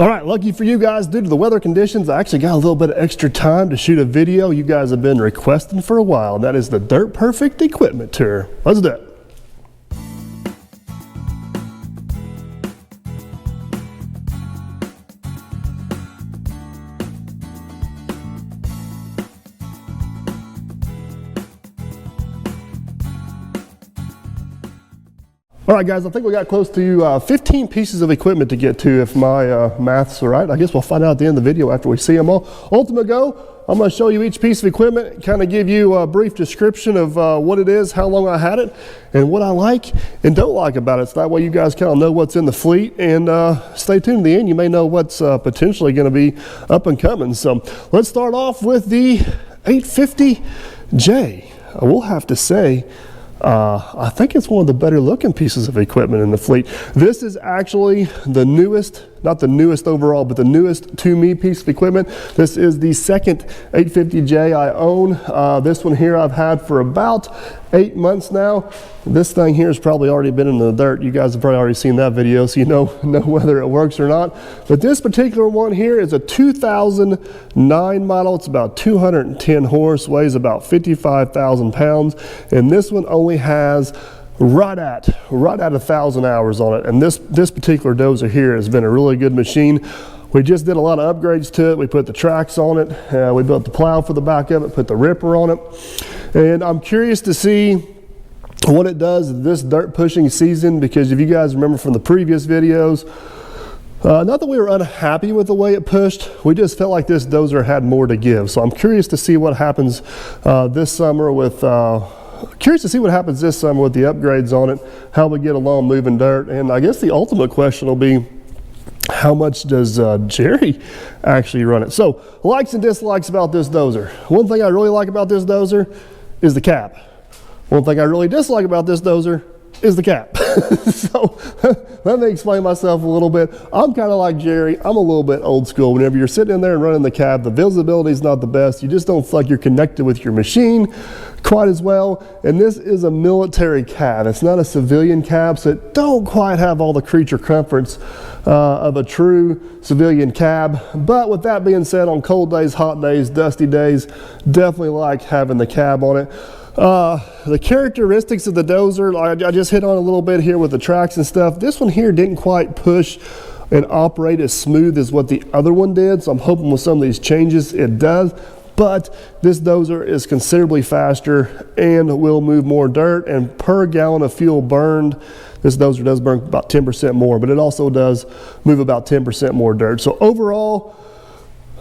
All right, lucky for you guys, due to the weather conditions, I actually got a little bit of extra time to shoot a video you guys have been requesting for a while, and that is the Dirt Perfect equipment tour. Let's do it. All right, guys, I think we got close to 15 pieces of equipment to get to if my math's are right. I guess we'll find out at the end of the video after we see them all. Ultimate go, I'm going to show you each piece of equipment, kind of give you a brief description of what it is, how long I had it, and what I like and don't like about it. So that way you guys kind of know what's in the fleet, and stay tuned to the end. You may know what's potentially going to be up and coming. So let's start off with the 850J. I will have to say, I think it's one of the better looking pieces of equipment in the fleet. This is actually the newest, not the newest overall, but the newest to me piece of equipment. This is the second 850J I own. This one here I've had for about 8 months now. This thing here has probably already been in the dirt. You guys have probably already seen that video, so you know whether it works or not. But this particular one here is a 2009 model. It's about 210 horse, weighs about 55,000 pounds, and this one only has right at 1,000 hours on it. And this particular dozer here has been a really good machine. We just did a lot of upgrades to it. We put the tracks on it. We built the plow for the back of it, put the ripper on it. And I'm curious to see what it does this dirt pushing season, because if you guys remember from the previous videos, not that we were unhappy with the way it pushed, we just felt like this dozer had more to give. So I'm curious to see what happens this summer with the upgrades on it, how we get along moving dirt. And I guess the ultimate question will be, how much does Jerry actually run it? So likes and dislikes about this dozer. One thing I really like about this dozer is the cab. One thing I really dislike about this dozer is the cab. So let me explain myself a little bit. I'm kind of like Jerry. I'm a little bit old school. Whenever you're sitting in there and running the cab, the visibility is not the best. You just don't feel like you're connected with your machine quite as well. And this is a military cab. It's not a civilian cab, so it don't quite have all the creature comforts of a true civilian cab. But with that being said, on cold days, hot days, dusty days, definitely like having the cab on it. The characteristics of the dozer, I just hit on a little bit here with the tracks and stuff. This one here didn't quite push and operate as smooth as what the other one did, so I'm hoping with some of these changes it does. But this dozer is considerably faster and will move more dirt, and per gallon of fuel burned, this dozer does burn about 10% more, but it also does move about 10% more dirt. So overall,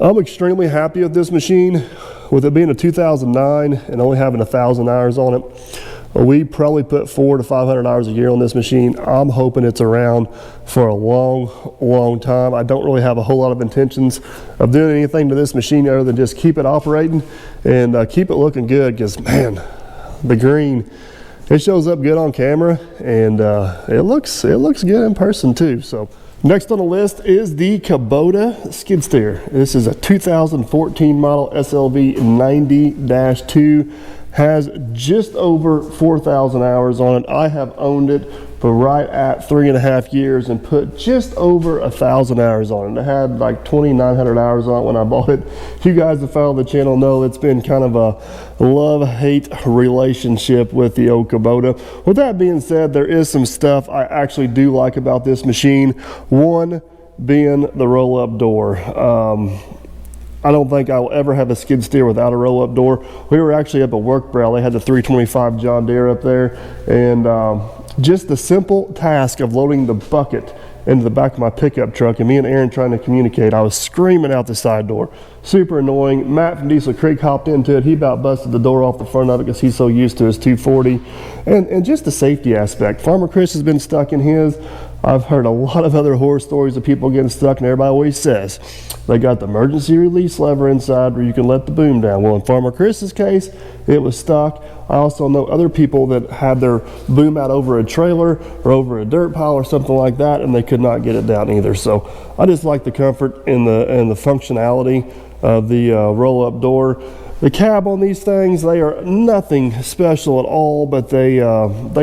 I'm extremely happy with this machine. With it being a 2009 and only having 1,000 hours on it, we probably put 400 to 500 hours a year on this machine. I'm hoping it's around for a long time. I don't really have a whole lot of intentions of doing anything to this machine other than just keep it operating and keep it looking good, because man, the green, it shows up good on camera, and it looks good in person too. So next on the list is the Kubota skid steer. This is a 2014 model SLV 90-2. Has just over 4,000 hours on it. I have owned it for right at 3.5 years and put just over 1,000 hours on it. It had like 2,900 hours on it when I bought it. If you guys have followed the channel know it's been kind of a love-hate relationship with the old Kubota. With that being said, there is some stuff I actually do like about this machine. One being the roll-up door. I don't think I'll ever have a skid steer without a roll-up door. We were actually up at work barrel. They had the 325 John Deere up there, and just the simple task of loading the bucket into the back of my pickup truck and me and Aaron trying to communicate, I was screaming out the side door. Super annoying. Matt from Diesel Creek hopped into it. He about busted the door off the front of it because he's so used to his 240. And just the safety aspect. Farmer Chris has been stuck in his. I've heard a lot of other horror stories of people getting stuck, and everybody always says they got the emergency release lever inside where you can let the boom down. Well, in Farmer Chris's case, it was stuck. I also know other people that had their boom out over a trailer or over a dirt pile or something like that, and they could not get it down either. So I just like the comfort and the functionality of the roll-up door. The cab on these things, they are nothing special at all, but they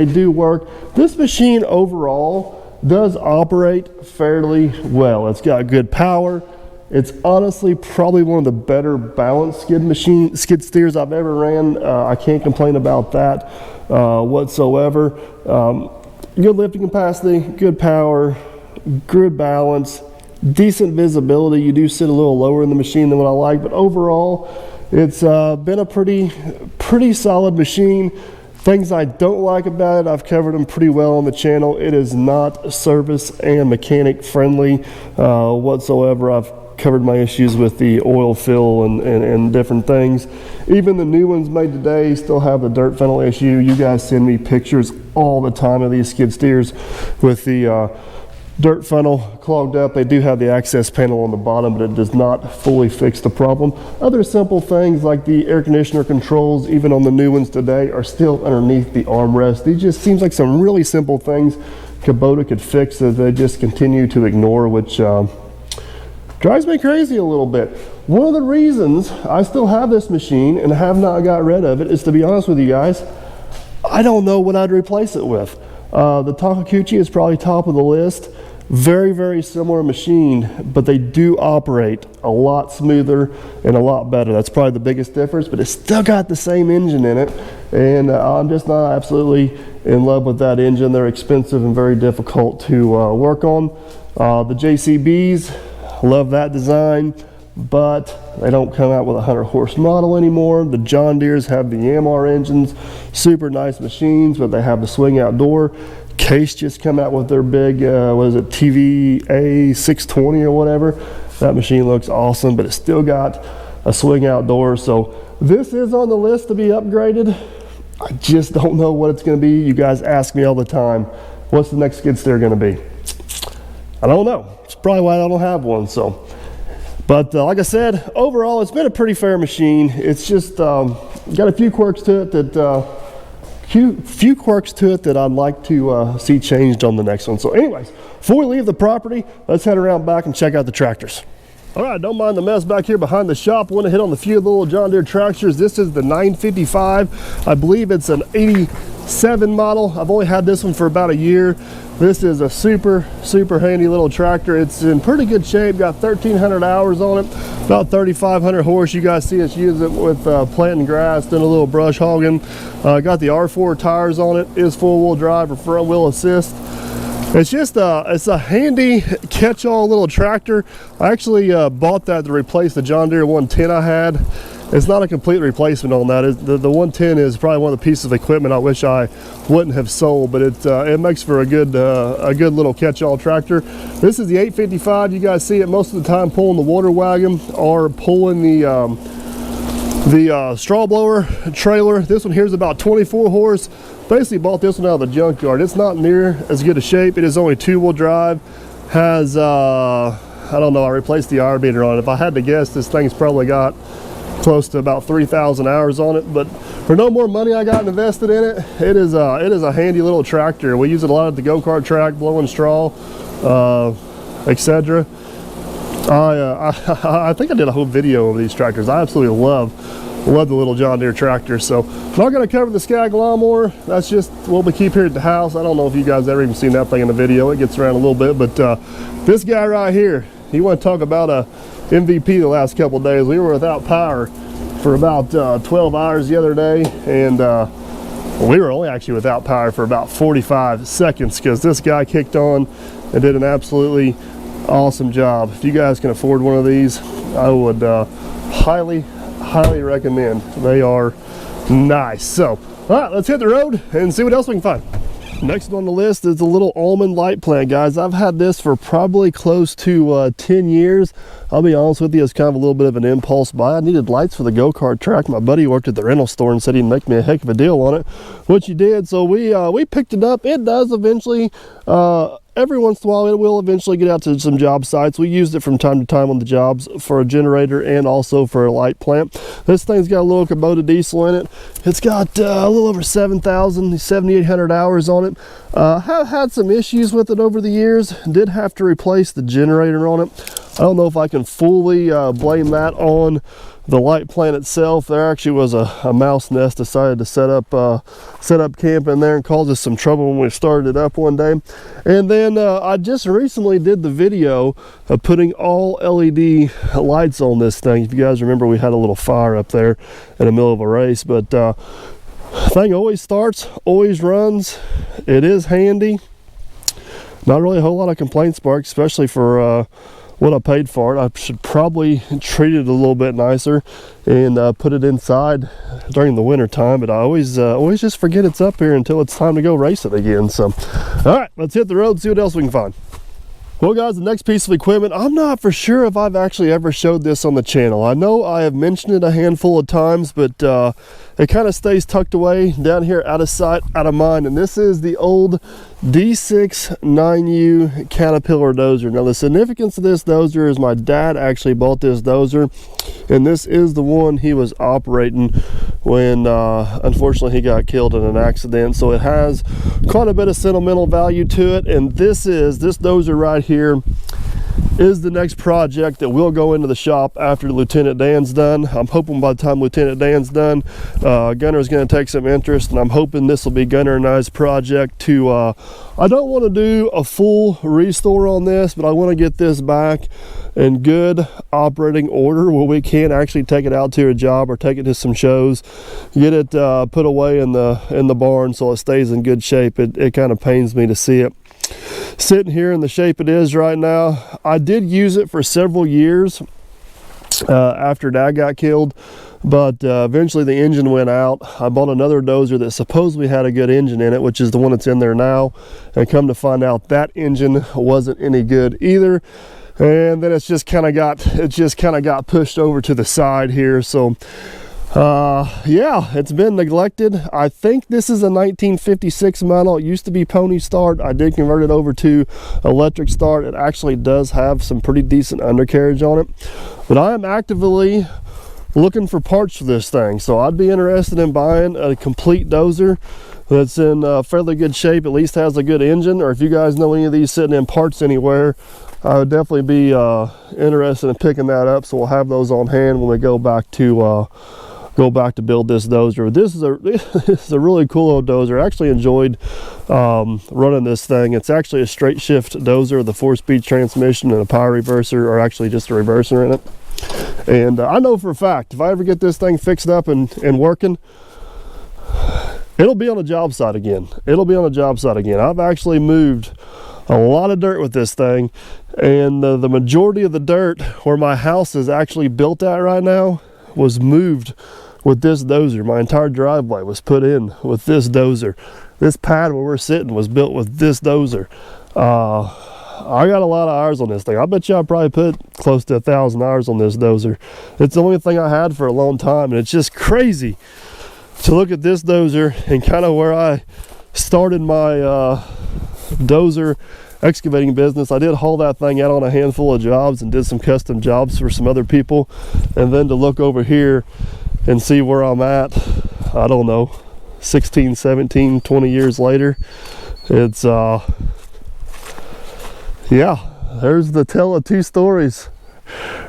do work. This machine overall does operate fairly well. It's got good power. It's honestly probably one of the better balanced skid steers I've ever ran. I can't complain about that whatsoever. Good lifting capacity, good power, good balance, decent visibility. You do sit a little lower in the machine than what I like, but overall it's been a pretty solid machine. Things I don't like about it, I've covered them pretty well on the channel. It is not service and mechanic friendly whatsoever. I've covered my issues with the oil fill and different things. Even the new ones made today still have the dirt funnel issue. You guys send me pictures all the time of these skid steers with the dirt funnel clogged up. They do have the access panel on the bottom, but it does not fully fix the problem. Other simple things like the air conditioner controls, even on the new ones today, are still underneath the armrest. These just seems like some really simple things Kubota could fix that they just continue to ignore, which drives me crazy a little bit. One of the reasons I still have this machine and have not got rid of it is, to be honest with you guys, I don't know what I'd replace it with. The Takakuchi is probably top of the list. Very, very similar machine, but they do operate a lot smoother and a lot better. That's probably the biggest difference, but it's still got the same engine in it, and I'm just not absolutely in love with that engine. They're expensive and very difficult to work on. The JCBs, love that design, but they don't come out with a 100-horse model anymore. The John Deeres have the MR engines, super nice machines, but they have the swing out door. Case just come out with their big, what is it, TVA 620 or whatever. That machine looks awesome, but it's still got a swing out door. So this is on the list to be upgraded. I just don't know what it's going to be. You guys ask me all the time, what's the next skid steer going to be? I don't know. It's probably why I don't have one. So, but like I said, overall it's been a pretty fair machine. It's just got a few quirks to it that few quirks to it that I'd like to see changed on the next one. So anyways, before we leave the property, let's head around back and check out the tractors. All right, don't mind the mess back here behind the shop. I want to hit on the few little John Deere tractors. This is the 955. I believe it's an 87 model. I've only had this one for about a year. This is a super handy little tractor. It's in pretty good shape, got 1,300 hours on it, about 3,500 horse. You guys see us use it with planting grass, doing a little brush hogging. Got the R4 tires on it, is four-wheel drive or front wheel assist. It's just it's a handy catch-all little tractor. I actually bought that to replace the John Deere 110 I had. It's not a complete replacement on that. The 110 is probably one of the pieces of equipment I wish I wouldn't have sold, but it makes for a good little catch-all tractor. This is the 855. You guys see it most of the time pulling the water wagon or pulling the straw blower trailer. This one here is about 24 horse. Basically bought this one out of the junkyard. It's not near as good a shape. It is only two-wheel drive. Has I don't know, I replaced the iron beater on it. If I had to guess, this thing's probably got close to about 3,000 hours on it, but for no more money I got invested in it, it is a handy little tractor. We use it a lot at the go-kart track, blowing straw, etc. I think I did a whole video of these tractors. I absolutely love the little John Deere tractor. So I'm not going to cover the Skag lawnmower. That's just what we keep here at the house. I don't know if you guys ever even seen that thing in the video. It gets around a little bit, but this guy right here, you want to talk about a MVP the last couple of days. We were without power for about 12 hours the other day, and we were only actually without power for about 45 seconds because this guy kicked on and did an absolutely awesome job. If you guys can afford one of these, I would highly recommend. They are nice. So all right, let's hit the road and see what else we can find. Next on the list is the little almond light plant, guys. I've had this for probably close to 10 years. I'll be honest with you, it's kind of a little bit of an impulse buy. I needed lights for the go-kart track. My buddy worked at the rental store and said he'd make me a heck of a deal on it, which he did. So we picked it up. It does eventually, every once in a while, it will eventually get out to some job sites. We used it from time to time on the jobs for a generator and also for a light plant. This thing's got a little Kubota diesel in it. It's got a little over 7,800 hours on it. Have had some issues with it over the years. Did have to replace the generator on it. I don't know if I can fully blame that on the light plant itself. There actually was a mouse nest decided to set up camp in there and caused us some trouble when we started it up one day. And then I just recently did the video of putting all LED lights on this thing. If you guys remember, we had a little fire up there in the middle of a race, but thing always starts, always runs. It is handy. Not really a whole lot of complaints, Mark, especially for what I paid for it. I should probably treat it a little bit nicer and put it inside during the winter time, but I always just forget it's up here until it's time to go race it again. So all right, let's hit the road, see what else we can find. Well guys, the next piece of equipment, I'm not for sure if I've actually ever showed this on the channel. I know I have mentioned it a handful of times, but it kind of stays tucked away down here, out of sight, out of mind. And this is the old D6 9U Caterpillar dozer. Now the significance of this dozer is my dad actually bought this dozer, and this is the one he was operating when unfortunately he got killed in an accident. So it has quite a bit of sentimental value to it, and this dozer right here is the next project that will go into the shop after Lieutenant Dan's done. I'm hoping by the time Lieutenant Dan's done, Gunner's going to take some interest, and I'm hoping this will be Gunner and I's project to, I don't want to do a full restore on this, but I want to get this back in good operating order where we can actually take it out to a job or take it to some shows, get it put away in the barn so it stays in good shape. It kind of pains me to see it sitting here in the shape it is right now. I did use it for several years after Dad got killed, but eventually the engine went out. I bought another dozer that supposedly had a good engine in it, which is the one that's in there now, and come to find out that engine wasn't any good either. And then it's just kind of got pushed over to the side here. So yeah, it's been neglected. I think this is a 1956 model. It used to be pony start. I did convert it over to electric start. It actually does have some pretty decent undercarriage on it, but I am actively looking for parts for this thing. So I'd be interested in buying a complete dozer that's in fairly good shape, at least has a good engine. Or if you guys know any of these sitting in parts anywhere, I would definitely be interested in picking that up. So we'll have those on hand when we go back to build this dozer. This is a really cool old dozer. I actually enjoyed running this thing. It's actually a straight shift dozer, the 4-speed transmission and a power reverser, or actually just a reverser in it. And I know for a fact, if I ever get this thing fixed up and working, it'll be on a job site again. It'll be on a job site again. I've actually moved a lot of dirt with this thing, and the majority of the dirt where my house is actually built at right now was moved with this dozer. My entire driveway was put in with this dozer. This pad where we're sitting was built with this dozer. I got a lot of hours on this thing. I bet you I probably put close to 1,000 hours on this dozer. It's the only thing I had for a long time, and it's just crazy to look at this dozer and kind of where I started my dozer excavating business. I did haul that thing out on a handful of jobs and did some custom jobs for some other people, and then to look over here and see where I'm at, I don't know, 16, 17, 20 years later, it's yeah, there's the tale of two stories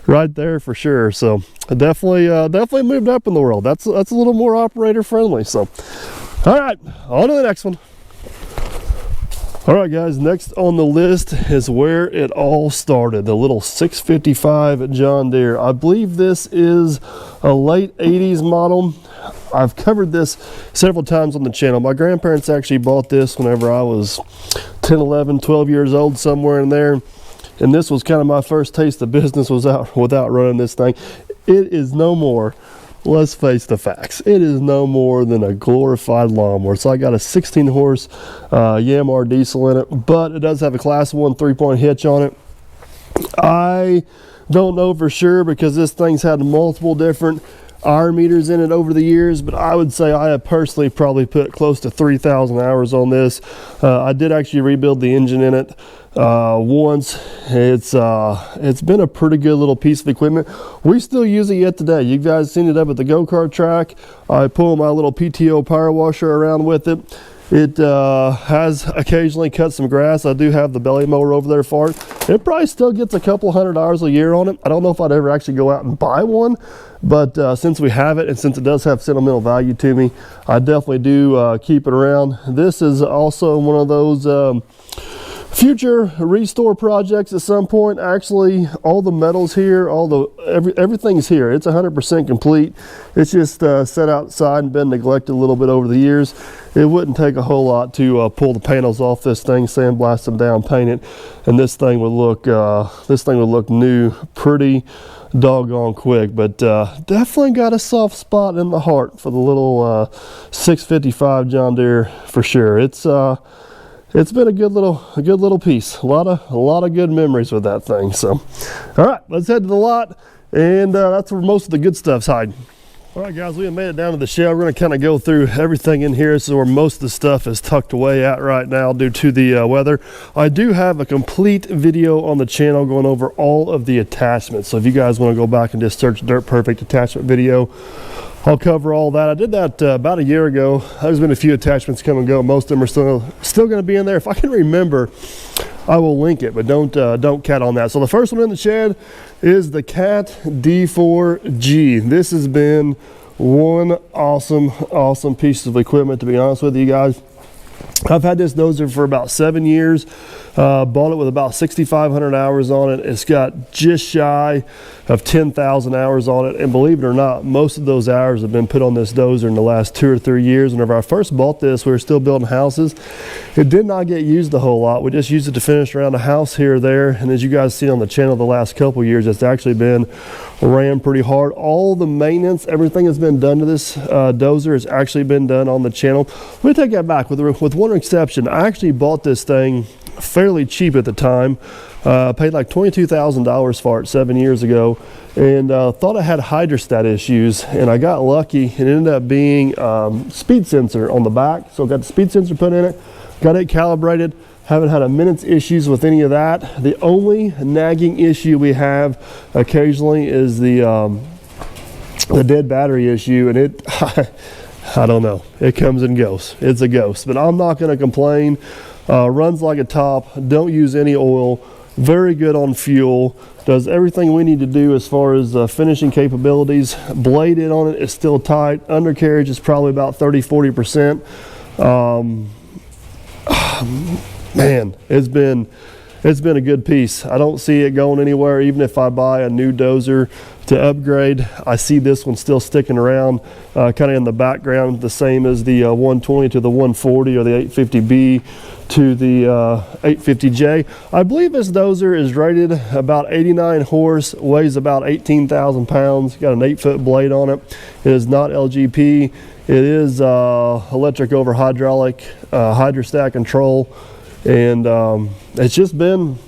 right there for sure. So I definitely moved up in the world. That's a little more operator friendly. So all right, on to the next one. All right guys, next on the list is where it all started, the little 655 John Deere. I believe this is a late 80s model. I've covered this several times on the channel. My grandparents actually bought this whenever I was 10, 11, 12 years old, somewhere in there. And this was kind of my first taste of business without running this thing. It is no more, let's face the facts, it is no more than a glorified lawnmower. So I got a 16 horse Yamaha diesel in it, but it does have a class 1 3-point hitch on it. I don't know for sure because this thing's had multiple different hour meters in it over the years, but I would say I have personally probably put close to 3,000 hours on this. I did actually rebuild the engine in it once. It's been a pretty good little piece of equipment. We still use it yet today. You guys seen it up at the go-kart track. I pull my little PTO power washer around with it, It has occasionally cut some grass. I do have the belly mower over there for it. It probably still gets a couple $100 a year on it. I don't know if I'd ever actually go out and buy one, but since we have it and since it does have sentimental value to me, I definitely do keep it around. This is also one of those future restore projects at some point. Actually, all the metals here, everything's here. It's 100% complete. It's just set outside and been neglected a little bit over the years. It wouldn't take a whole lot to pull the panels off this thing, sandblast them down, paint it, and this thing would look new pretty doggone quick. But definitely got a soft spot in the heart for the little 655 John Deere for sure. It's been a good little piece. A lot of good memories with that thing. So, all right, let's head to the lot, and that's where most of the good stuff's hiding. All right, guys, we have made it down to the shed. We're going to kind of go through everything in here. This is where most of the stuff is tucked away at right now due to the weather. I do have a complete video on the channel going over all of the attachments. So if you guys want to go back and just search Dirt Perfect attachment video, I'll cover all that. I did that about a year ago. There's been a few attachments come and go. Most of them are still going to be in there. If I can remember, I will link it, but don't cat on that. So the first one in the shed is the Cat D4G. This has been one awesome piece of equipment, to be honest with you guys. I've had this dozer for about 7 years. Bought it with about 6,500 hours on it. It's got just shy of 10,000 hours on it, and believe it or not, most of those hours have been put on this dozer in the last 2 or 3 years. Whenever I first bought this, we were still building houses. It did not get used a whole lot. We just used it to finish around the house here or there, and as you guys see on the channel the last couple years, it's actually been ran pretty hard. All the maintenance, everything that's been done to this dozer has actually been done on the channel. Let me take that back. With one exception, I actually bought this thing fairly cheap at the time. Paid like $22,000 for it 7 years ago, and thought I had hydrostat issues, and I got lucky. It ended up being speed sensor on the back, so got the speed sensor put in it, got it calibrated. Haven't had a minute's issues with any of that. The only nagging issue we have occasionally is the dead battery issue, and it I don't know, it comes and goes. It's a ghost, but I'm not going to complain. Runs like a top, don't use any oil, very good on fuel, does everything we need to do as far as finishing capabilities. Blade in on it is still tight. Undercarriage is probably about 30-40%. Man, it's been a good piece. I don't see it going anywhere. Even if I buy a new dozer to upgrade, I see this one still sticking around, kind of in the background, the same as the 120 to the 140 or the 850B to the 850J. I believe this dozer is rated about 89 horse, weighs about 18,000 pounds, got an 8-foot blade on it. It is not LGP. It is electric over hydraulic hydrostat control, and it's just been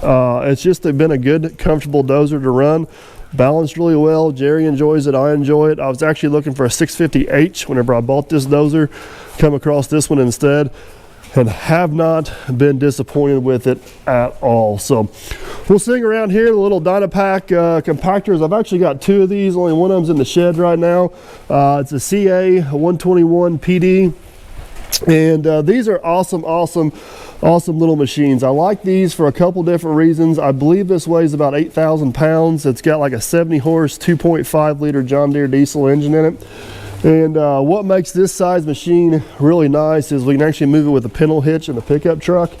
a good, comfortable dozer to run. Balanced really well. Jerry enjoys it. I enjoy it. I was actually looking for a 650H whenever I bought this dozer. Come across this one instead, and have not been disappointed with it at all. So we'll sing around here. The little Dynapack compactors. I've actually got 2 of these. Only one of them's in the shed right now. It's a CA 121 PD, and these are awesome little machines. I like these for a couple different reasons. I believe this weighs about 8,000 pounds. It's got like a 70 horse 2.5 liter John Deere diesel engine in it. And what makes this size machine really nice is we can actually move it with a pintle hitch in the pickup truck.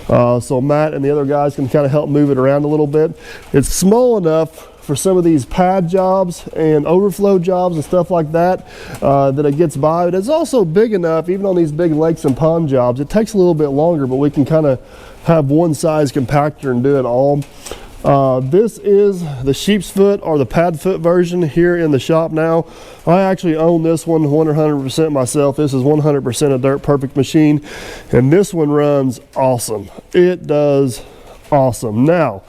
So Matt and the other guys can kind of help move it around a little bit. It's small enough for some of these pad jobs and overflow jobs and stuff like that, that it gets by. But it's also big enough, even on these big lakes and pond jobs, it takes a little bit longer, but we can kind of have one size compactor and do it all. This is the sheep's foot or the pad foot version here in the shop now. I actually own this one 100% myself. This is 100% a Dirt Perfect machine, and this one runs awesome. It does awesome. Now,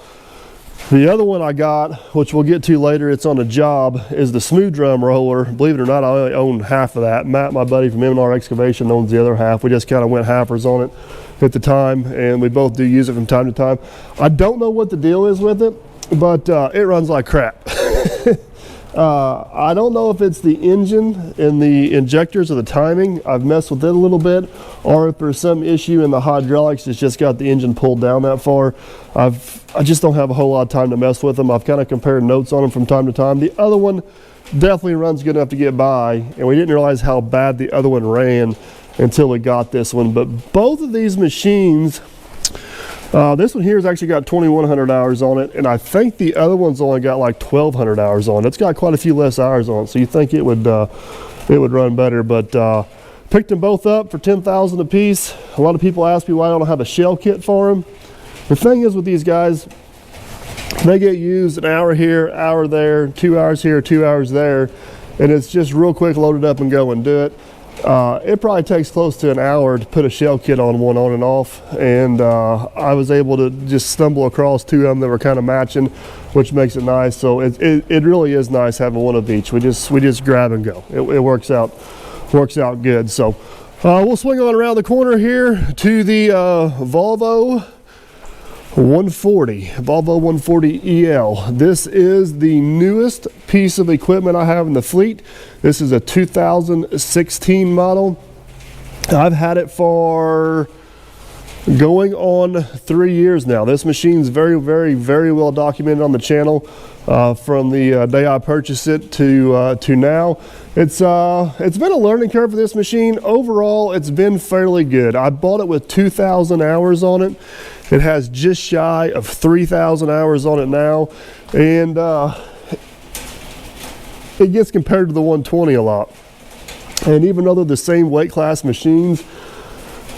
the other one I got, which we'll get to later, it's on a job, is the smooth drum roller. Believe it or not, I only own half of that. Matt, my buddy from M&R Excavation, owns the other half. We just kind of went halfers on it at the time, and we both do use it from time to time. I don't know what the deal is with it, but it runs like crap. I don't know if it's the engine and the injectors or the timing. I've messed with it a little bit, or if there's some issue in the hydraulics that's just got the engine pulled down that far. I just don't have a whole lot of time to mess with them. I've kind of compared notes on them from time to time. The other one definitely runs good enough to get by, and we didn't realize how bad the other one ran until we got this one. But both of these machines, this one here has actually got 2,100 hours on it, and I think the other one's only got like 1,200 hours on it. It's got quite a few less hours on it, so you think it would run better. But picked them both up for $10,000 a piece. A lot of people ask me why I don't have a shell kit for them. The thing is with these guys, they get used an hour here, hour there, 2 hours here, 2 hours there, and it's just real quick, load it up and go and do it. It probably takes close to an hour to put a shell kit on one on and off, and I was able to just stumble across two of them that were kind of matching, which makes it nice. So it really is nice having one of each. We just grab and go. It works out good. So we'll swing on around the corner here to the Volvo 140 EL. This is the newest piece of equipment I have in the fleet. This is a 2016 model. I've had it for going on 3 years now. This machine's very, very, very well documented on the channel from the day I purchased it to now. It's been a learning curve for this machine. Overall, it's been fairly good. I bought it with 2,000 hours on it. It has just shy of 3,000 hours on it now, and it gets compared to the 120 a lot. And even though they're the same weight class machines,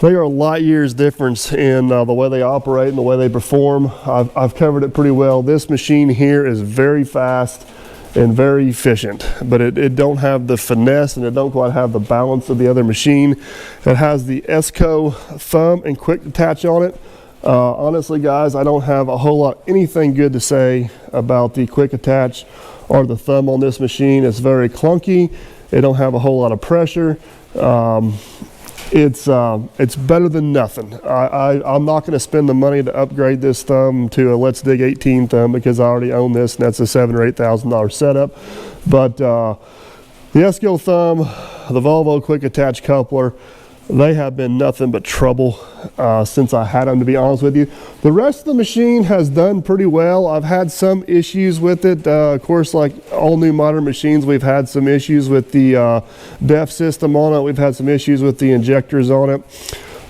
they are light years difference in the way they operate and the way they perform. I've covered it pretty well. This machine here is very fast and very efficient, but it don't have the finesse and it don't quite have the balance of the other machine. It has the ESCO thumb and quick detach on it. Honestly, guys, I don't have a whole lot anything good to say about the quick attach or the thumb on this machine. It's very clunky. It don't have a whole lot of pressure. It's better than nothing. I'm not going to spend the money to upgrade this thumb to a Let's Dig 18 thumb because I already own this, and that's a $7,000 or $8,000 setup. But the ESCO thumb, the Volvo quick attach coupler, they have been nothing but trouble since I had them, to be honest with you. The rest of the machine has done pretty well. I've had some issues with it. Of course, like all new modern machines, we've had some issues with the DEF system on it. We've had some issues with the injectors on it.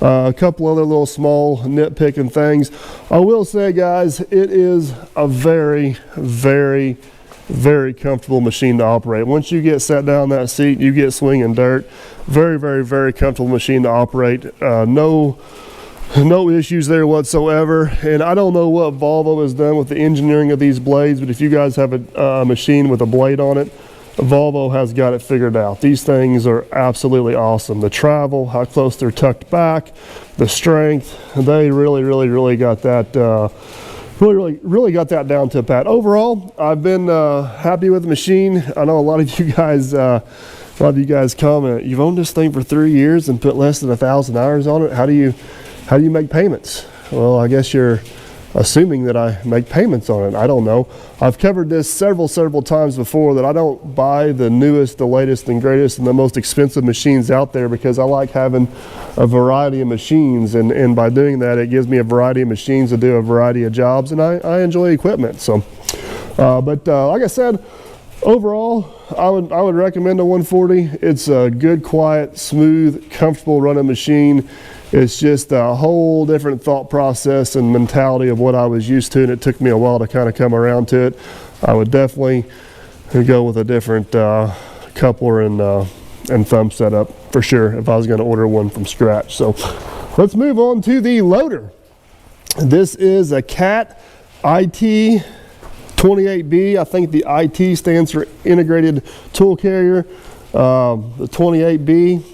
A couple other little small nitpicking things. I will say, guys, it is a very, very, very comfortable machine to operate. Once you get sat down in that seat, you get swinging dirt. Very, very, very comfortable machine to operate. No issues there whatsoever. And I don't know what Volvo has done with the engineering of these blades, but if you guys have a machine with a blade on it, Volvo has got it figured out. These things are absolutely awesome. The travel, how close they're tucked back, the strength, they really got that really got that down to a pat. Overall, I've been happy with the machine. I know a lot of you guys comment, you've owned this thing for 3 years and put less than 1,000 hours on it. How do you make payments? Well, I guess you're assuming that I make payments on it. I don't know. I've covered this several times before, that I don't buy the newest, the latest and greatest and the most expensive machines out there, because I like having a variety of machines, and by doing that, it gives me a variety of machines to do a variety of jobs, and I enjoy equipment. So like I said, overall, I would recommend a 140. It's a good, quiet, smooth, comfortable running machine. It's just a whole different thought process and mentality of what I was used to, and it took me a while to kind of come around to it. I would definitely go with a different coupler and thumb setup for sure if I was going to order one from scratch. So let's move on to the loader. This is a Cat IT 28B. I think the IT stands for Integrated Tool Carrier. The 28B,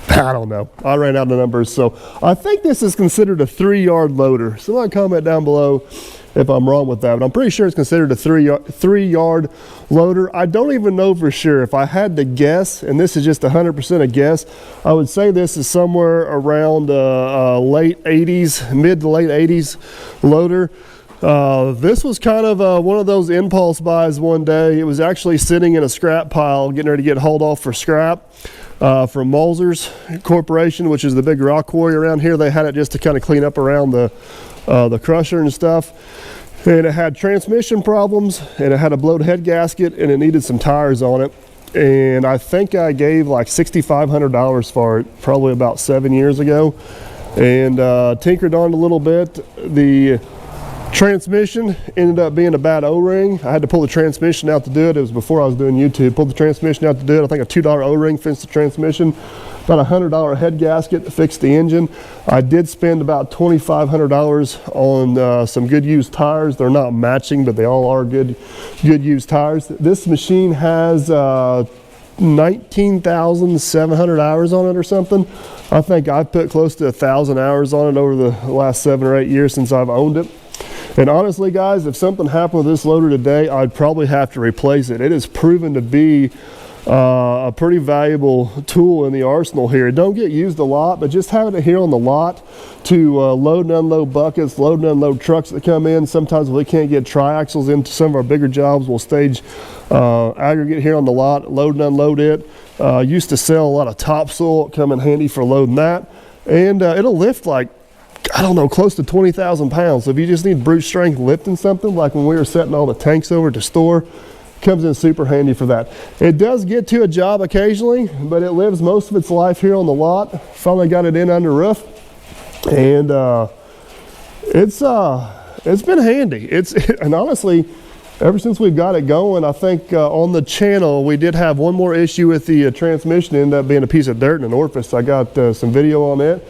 I don't know. I ran out of numbers. So I think this is considered a 3-yard loader. Somebody comment down below if I'm wrong with that, but I'm pretty sure it's considered a 3-yard loader. I don't even know for sure. If I had to guess, and this is just 100% a guess, I would say this is somewhere around late 80s, mid to late 80s loader. This was kind of one of those impulse buys one day. It was actually sitting in a scrap pile, getting ready to get hauled off for scrap from Moser's Corporation, which is the big rock quarry around here. They had it just to kind of clean up around the crusher and stuff. And it had transmission problems, and it had a blowed head gasket, and it needed some tires on it. And I think I gave like $6,500 for it, probably about 7 years ago. And tinkered on it a little bit. The transmission ended up being a bad O-ring. I had to pull the transmission out to do it. It was before I was doing YouTube. Pulled the transmission out to do it. I think a $2 O-ring fixed the transmission. About a $100 head gasket fixed the engine. I did spend about $2,500 on some good used tires. They're not matching, but they all are good used tires. This machine has 19,700 hours on it or something. I think I've put close to 1,000 hours on it over the last 7 or 8 years since I've owned it. And honestly, guys, if something happened with this loader today, I'd probably have to replace it. It has proven to be a pretty valuable tool in the arsenal here. It don't get used a lot, but just having it here on the lot to load and unload buckets, load and unload trucks that come in. Sometimes we can't get triaxles into some of our bigger jobs, we'll stage aggregate here on the lot, load and unload it. Used to sell a lot of topsoil, come in handy for loading that. And it'll lift like, I don't know, close to 20,000 pounds. So if you just need brute strength lifting something, like when we were setting all the tanks over to store, comes in super handy for that. It does get to a job occasionally, but it lives most of its life here on the lot. Finally got it in under roof, and it's been handy. And honestly, ever since we've got it going, I think on the channel we did have one more issue with the transmission. It ended up being a piece of dirt and an orifice. I got some video on it,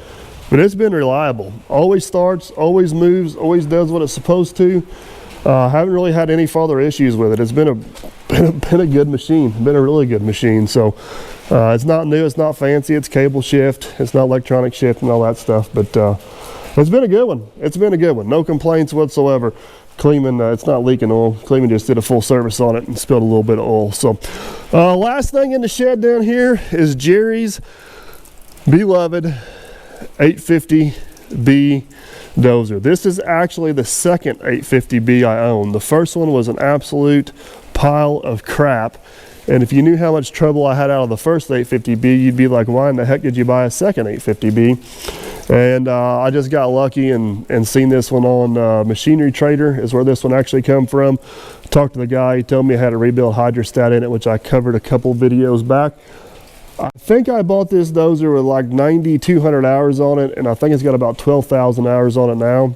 but it's been reliable. Always starts, always moves, always does what it's supposed to. Haven't really had any further issues with it. It's been a good machine, been a really good machine. So it's not new, it's not fancy, it's cable shift, it's not electronic shift and all that stuff, but it's been a good one. It's been a good one. No complaints whatsoever. Kleeman, it's not leaking oil. Kleeman just did a full service on it and spilled a little bit of oil. So last thing in the shed down here is Jerry's beloved 850B Dozer. This is actually the second 850B I own. The first one was an absolute pile of crap, and if you knew how much trouble I had out of the first 850B, you'd be like, why in the heck did you buy a second 850B? And I just got lucky and seen this one on Machinery Trader is where this one actually come from. Talked to the guy, he told me I had a rebuild hydrostat in it, which I covered a couple videos back. I think I bought this Dozer with like 9,200 hours on it, and I think it's got about 12,000 hours on it now.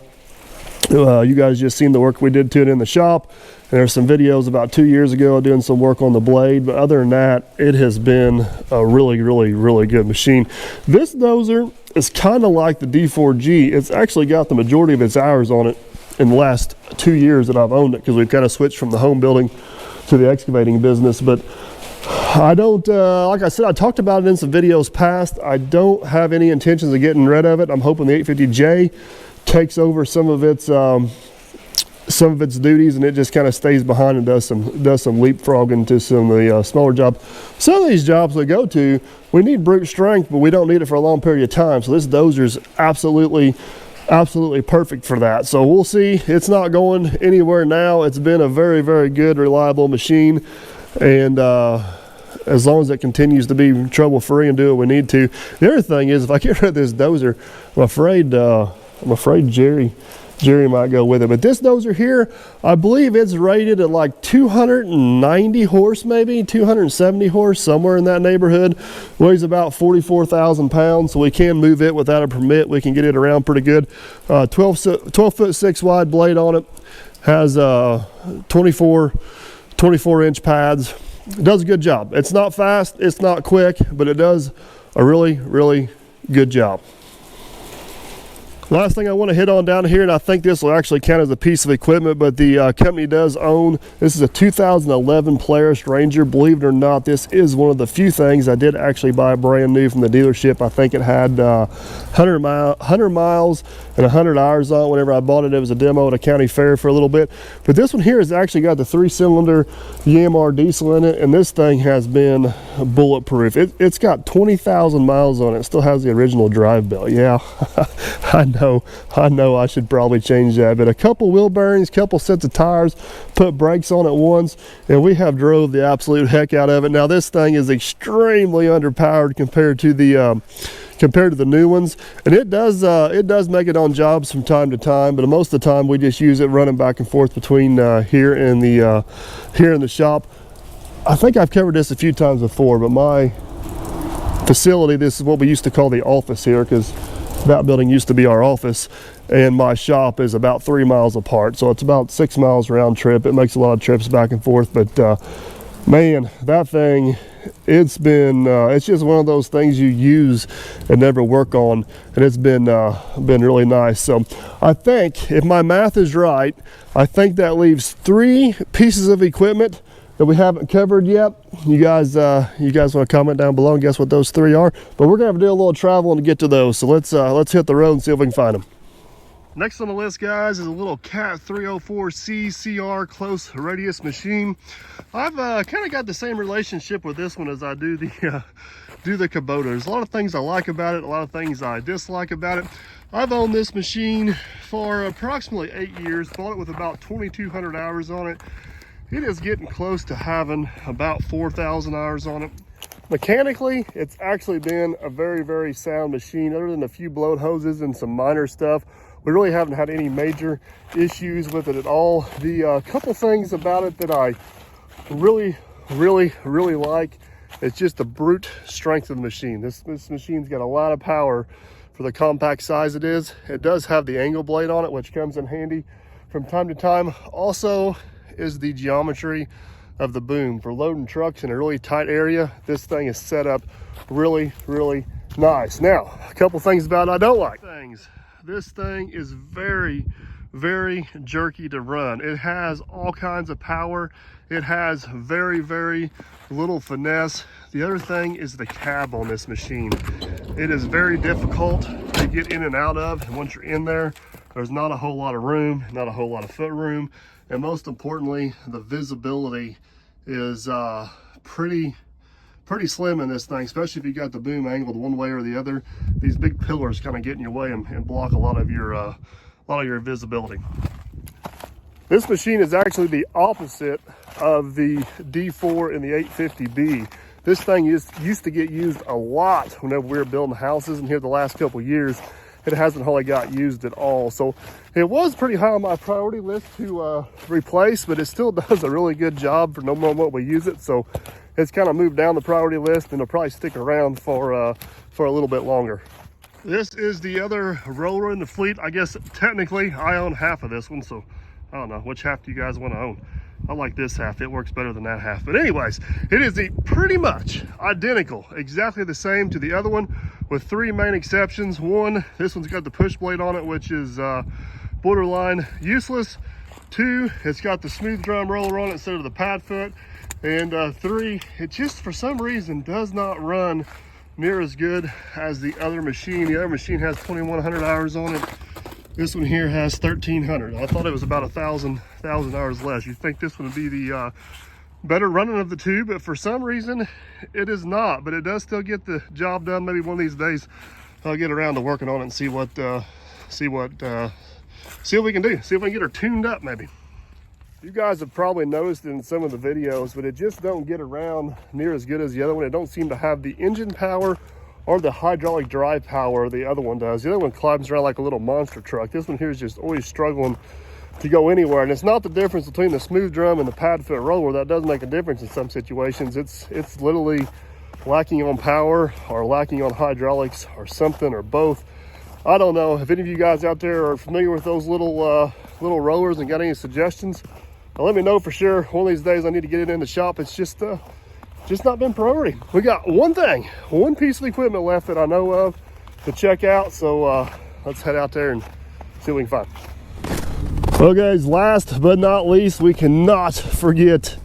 You guys just seen the work we did to it in the shop. And there's some videos about 2 years ago doing some work on the blade, but other than that, it has been a really, really, really good machine. This Dozer is kind of like the D4G. It's actually got the majority of its hours on it in the last 2 years that I've owned it, because we've kind of switched from the home building to the excavating business. But I don't, like I said, I talked about it in some videos past. I don't have any intentions of getting rid of it. I'm hoping the 850J takes over some of its duties, and it just kind of stays behind and does some leapfrogging to some of the smaller jobs. Some of these jobs we go to, we need brute strength, but we don't need it for a long period of time. So this Dozer is absolutely perfect for that. So we'll see. It's not going anywhere now. It's been a very, very good, reliable machine. And as long as it continues to be trouble-free and do what we need to. The other thing is, if I get rid of this Dozer, I'm afraid Jerry might go with it. But this Dozer here, I believe it's rated at like 290 horse, maybe 270 horse, somewhere in that neighborhood. Weighs about 44,000 pounds, so we can move it without a permit. We can get it around pretty good. 12'6" wide blade on it. Has 24-inch pads. It does a good job. It's not fast, it's not quick, but it does a really, really good job. Last thing I want to hit on down here, and I think this will actually count as a piece of equipment, but the company does own, this is a 2011 Polaris Ranger. Believe it or not, this is one of the few things I did actually buy brand new from the dealership. I think it had 100 miles and 100 hours on it. Whenever I bought it, it was a demo at a county fair for a little bit. But this one here has actually got the 3-cylinder YMR diesel in it, and this thing has been bulletproof. It's got 20,000 miles on it. It still has the original drive belt. Yeah, I know I should probably change that. But a couple wheel bearings, couple sets of tires, put brakes on it once, and we have drove the absolute heck out of it. Now this thing is extremely underpowered compared to the new ones, and it does make it on jobs from time to time, but most of the time we just use it running back and forth between here and here in the shop. I think I've covered this a few times before, but my facility, this is what we used to call the office here, because that building used to be our office, and my shop is about 3 miles apart, so it's about 6 miles round trip. It makes a lot of trips back and forth, but man, that thing, it's just one of those things you use and never work on, and it's been really nice. So I think, if my math is right, I think that leaves 3 pieces of equipment that we haven't covered yet. You guys want to comment down below and guess what those 3 are? But we're gonna have to do a little traveling to get to those. So let's hit the road and see if we can find them. Next on the list, guys, is a little Cat 304C CR close radius machine. I've kind of got the same relationship with this one as I do the Kubota. There's a lot of things I like about it, a lot of things I dislike about it. I've owned this machine for approximately 8 years, bought it with about 2,200 hours on it. It is getting close to having about 4,000 hours on it. Mechanically, it's actually been a very, very sound machine. Other than a few blown hoses and some minor stuff, we really haven't had any major issues with it at all. The couple things about it that I really like is just the brute strength of the machine. This machine's got a lot of power for the compact size it is. It does have the angle blade on it, which comes in handy from time to time. Also is the geometry of the boom. For loading trucks in a really tight area, this thing is set up really nice. Now, a couple things about it I don't like. This thing is very jerky to run. It has all kinds of power. It has very little finesse. The other thing is the cab on this machine. It is very difficult to get in and out of, and once you're in there, there's not a whole lot of room, not a whole lot of foot room. And most importantly, the visibility is pretty slim in this thing, especially if you got the boom angled one way or the other. These big pillars kind of get in your way and block a lot of your visibility. This machine is actually the opposite of the D4 and the 850B. This thing used to get used a lot whenever we were building houses, and here the last couple years, it hasn't hardly got used at all. So it was pretty high on my priority list to replace, but it still does a really good job for no matter what we use it. So it's kind of moved down the priority list, and it'll probably stick around for a little bit longer. This is the other roller in the fleet. I guess technically I own half of this one, so I don't know, which half do you guys want to own? I like this half, it works better than that half. But anyways, it is pretty much identical, exactly the same to the other one, with 3 main exceptions. One, this one's got the push blade on it, which is borderline useless. 2, it's got the smooth drum roller on it instead of the pad foot. And 3, it just for some reason does not run near as good as the other machine. The other machine has 2,100 hours on it. This one here has 1,300. I thought it was about 1,000 hours less. You'd think this one would be the better running of the two, but for some reason it is not. But it does still get the job done. Maybe one of these days I'll get around to working on it and see what we can do. See if we can get her tuned up maybe. You guys have probably noticed in some of the videos, but it just don't get around near as good as the other one. It don't seem to have the engine power or the hydraulic drive power the other one does. The other one climbs around like a little monster truck. This one here is just always struggling to go anywhere. And it's not the difference between the smooth drum and the pad foot roller. That does make a difference in some situations. It's literally lacking on power or lacking on hydraulics or something or both. I don't know. If any of you guys out there are familiar with those little rollers and got any suggestions, let me know for sure. One of these days I need to get it in the shop. It's just not been priority. We got one piece of equipment left that I know of to check out. So let's head out there and see what we can find. Well guys, last but not least, we cannot forget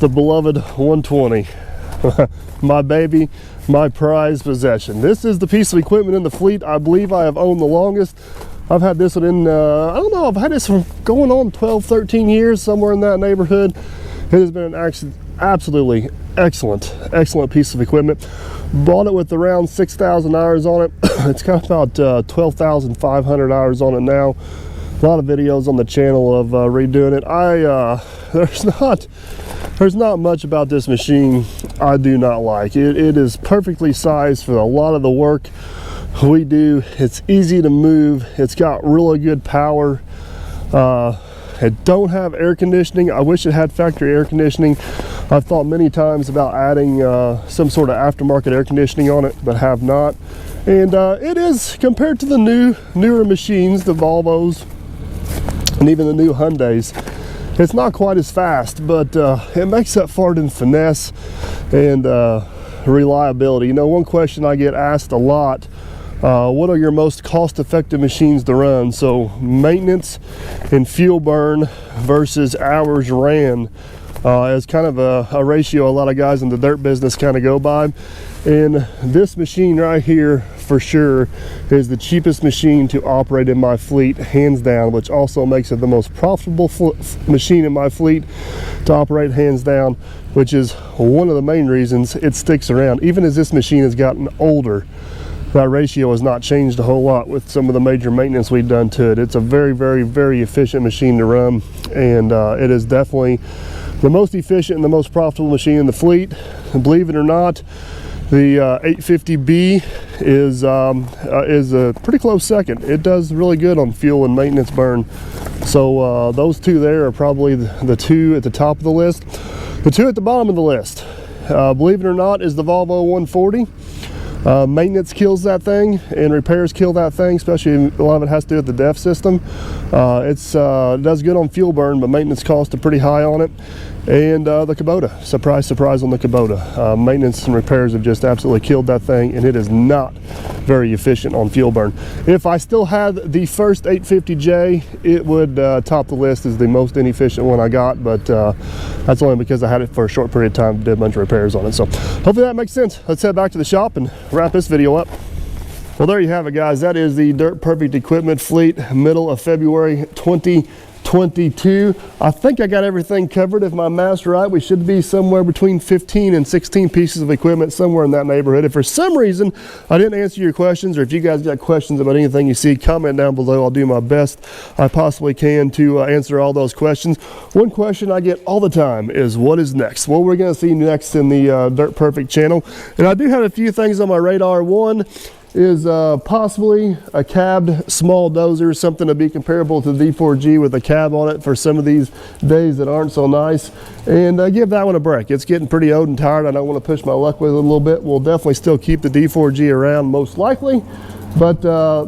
the beloved 120. My baby, my prized possession. This is the piece of equipment in the fleet I believe I have owned the longest. I've had this one in, I don't know, I've had this for going on 12, 13 years, somewhere in that neighborhood. It has been an absolutely excellent piece of equipment. Bought it with around 6,000 hours on it. It's got about 12,500 hours on it now. A lot of videos on the channel of redoing it. There's not much about this machine I do not like. It is perfectly sized for a lot of the work we do. It's easy to move. It's got really good power. It don't have air conditioning. I wish it had factory air conditioning. I've thought many times about adding some sort of aftermarket air conditioning on it, but have not. And it is, compared to the newer machines, the Volvos, and even the new Hyundais, it's not quite as fast, but it makes up for it in finesse and reliability. You know, one question I get asked a lot, what are your most cost-effective machines to run? So maintenance and fuel burn versus hours ran is kind of a ratio a lot of guys in the dirt business kind of go by. And this machine right here for sure is the cheapest machine to operate in my fleet, hands down, which also makes it the most profitable machine in my fleet to operate, hands down, which is one of the main reasons it sticks around. Even as this machine has gotten older, that ratio has not changed a whole lot with some of the major maintenance we've done to it. It's a very efficient machine to run, and it is definitely the most efficient and the most profitable machine in the fleet. And believe it or not, the 850B is a pretty close second. It does really good on fuel and maintenance burn. So those two there are probably the two at the top of the list. The two at the bottom of the list, believe it or not, is the Volvo 140. Maintenance kills that thing and repairs kill that thing, especially a lot of it has to do with the DEF system. It does good on fuel burn, but maintenance costs are pretty high on it. And the Kubota, surprise on the Kubota. Maintenance and repairs have just absolutely killed that thing, and it is not very efficient on fuel burn. If I still had the first 850J, it would top the list as the most inefficient one I got, but that's only because I had it for a short period of time, did a bunch of repairs on it. So hopefully that makes sense. Let's head back to the shop and wrap this video up. Well, there you have it, guys. That is the Dirt Perfect equipment fleet, middle of February 2022. I think I got everything covered. If my math's right, we should be somewhere between 15 and 16 pieces of equipment, somewhere in that neighborhood. If for some reason I didn't answer your questions, or if you guys got questions about anything you see, comment down below. I'll do my best I possibly can to answer all those questions. One question I get all the time is, what is next? What we're going to see next in the Dirt Perfect channel. And I do have a few things on my radar. One is possibly a cabbed small dozer, something to be comparable to the D4G with a cab on it for some of these days that aren't so nice, and give that one a break. It's getting pretty old and tired. I don't want to push my luck with it a little bit. We'll definitely still keep the D4G around most likely, but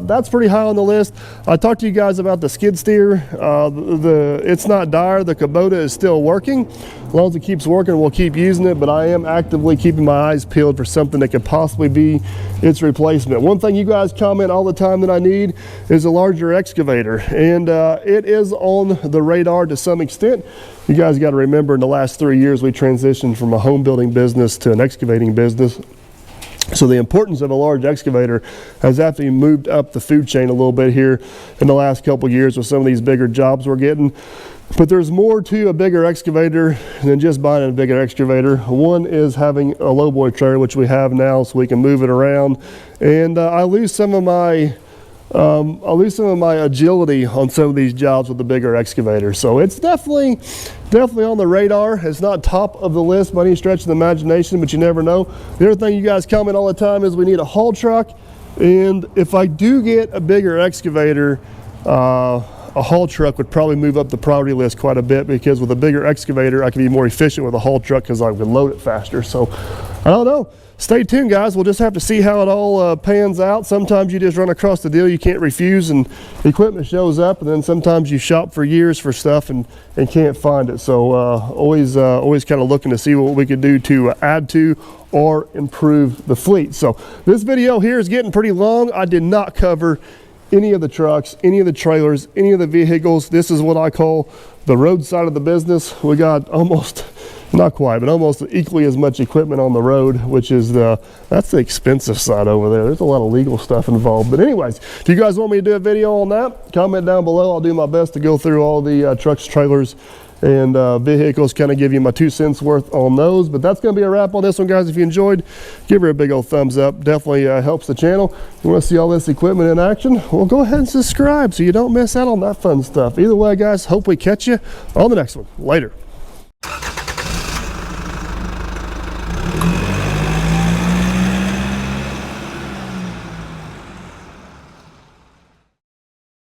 that's pretty high on the list. I talked to you guys about the skid steer. It's not dire. The Kubota is still working. As long as it keeps working, we'll keep using it, but I am actively keeping my eyes peeled for something that could possibly be its replacement. One thing you guys comment all the time that I need is a larger excavator, and it is on the radar to some extent. You guys got to remember, in the last 3 years, we transitioned from a home building business to an excavating business. So the importance of a large excavator has actually moved up the food chain a little bit here in the last couple of years with some of these bigger jobs we're getting. But there's more to a bigger excavator than just buying a bigger excavator. One is having a lowboy trailer, which we have now, so we can move it around. And I lose some of my agility on some of these jobs with the bigger excavator. So it's definitely on the radar. It's not top of the list by any stretch of the imagination, but you never know. The other thing you guys comment all the time is we need a haul truck. And if I do get a bigger excavator, a haul truck would probably move up the priority list quite a bit, because with a bigger excavator, I can be more efficient with a haul truck because I can load it faster. So I don't know. Stay tuned, guys. We'll just have to see how it all pans out. Sometimes you just run across the deal you can't refuse and equipment shows up, and then sometimes you shop for years for stuff and can't find it. So always kind of looking to see what we could do to add to or improve the fleet. So this video here is getting pretty long. I did not cover any of the trucks, any of the trailers, any of the vehicles. This is what I call the road side of the business. We got almost, not quite, but almost equally as much equipment on the road, which is that's the expensive side over there. There's a lot of legal stuff involved. But anyways, if you guys want me to do a video on that, comment down below. I'll do my best to go through all the trucks, trailers, and vehicles, kind of give you my 2 cents worth on those. But that's going to be a wrap on this one, guys. If you enjoyed, give her a big old thumbs up. Definitely helps the channel. If you want to see all this equipment in action, well, go ahead and subscribe so you don't miss out on that fun stuff. Either way, guys, hope we catch you on the next one. Later.